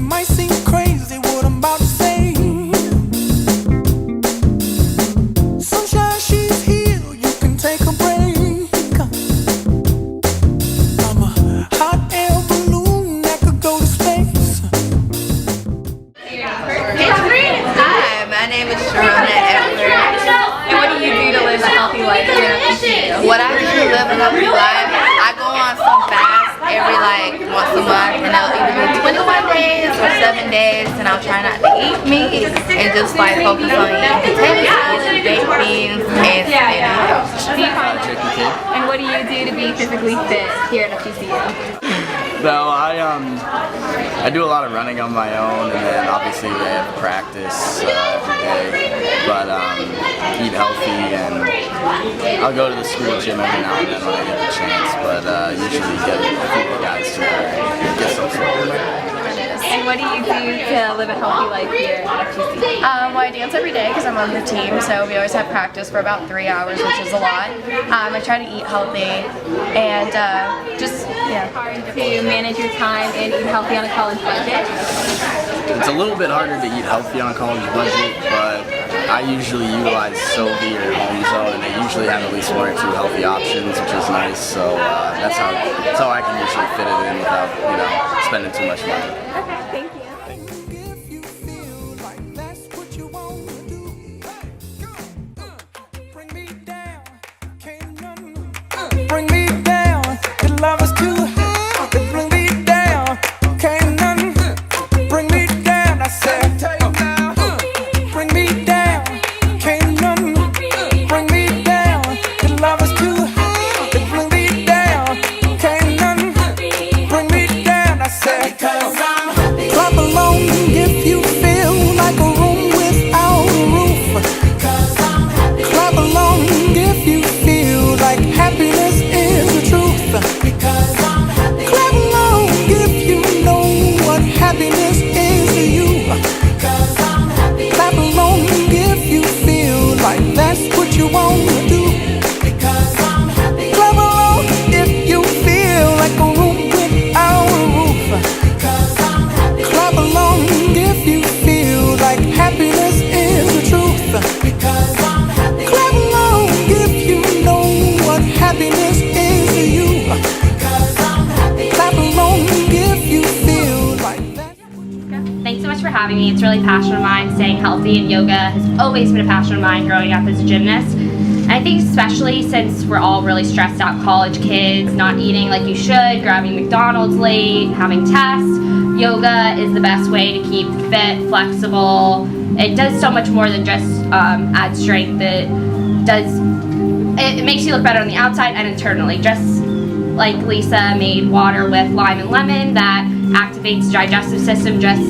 might seem crazy what I'm about to say. Sunshine, she's here, you can take a break. I'm a hot air balloon that could go to space. Hi, my name is Sharona Edwards. And what do you do to live a healthy life here at FGCU? What I do to live a healthy life, I go on some fast every once a month, and I'll either do 21 days or 7 days, and I'll try not to eat meat and just focus on eating potatoes, baked beans, and spinach. And what do you do to be physically fit here at FGCU? So I do a lot of running on my own, and then obviously I have practice every day. But eat healthy, and I'll go to the school gym every now and then when I get the chance. But usually get a few guys together and get some sort of. And what do you do to live a healthy life here at FGCU? Well, I dance every day because I'm on the team, so we always have practice for about 3 hours, which is a lot. I try to eat healthy and Hard to manage your time and eat healthy on a college budget? It's a little bit harder to eat healthy on a college budget, but I usually utilize Sylvie or Home Zone, and they usually have at least 1 or 2 healthy options, which is nice. So that's how I can usually fit it in without spending too much money. Okay, thank you. If you feel like that's what you want to do, bring me down, can't none bring me down. The love is too high, bring me down, can't none bring me down. I said, bring me down, can't none bring me down. The love is too high, bring me down, can't none bring me down. I said, clap along if you feel like a room without a roof. Clap along if you feel like happiness is the truth. Clap along if you know what happiness is to you. Clap along if you feel like that's what you want to do. Clap along if you feel like a room without a roof. Clap along if you feel like happiness is the truth. Clap along if you know what happiness is to you. Clap along if you feel like that. Thanks so much for having me. It's really a passion of mine. Staying healthy and yoga has always been a passion of mine growing up as a gymnast. And I think especially since we're all really stressed out college kids, not eating like you should, grabbing McDonald's late, having tests, yoga is the best way to keep fit, flexible. It does so much more than just add strength. It makes you look better on the outside and internally. Just like Lisa made water with lime and lemon that activates the digestive system just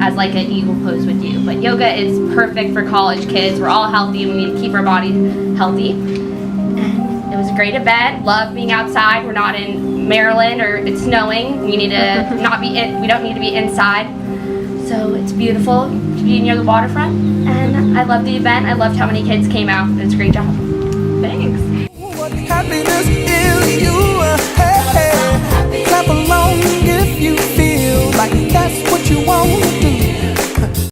as like an eagle pose would do. But yoga is perfect for college kids. We're all healthy and we need to keep our body healthy. And it was a great event. Love being outside. We're not in Maryland or it's snowing. We need to we don't need to be inside. So it's beautiful to be near the waterfront. And I loved the event. I loved how many kids came out. It's a great job. Thanks. What happiness is you. Hey, clap along if you feel like that's what you want.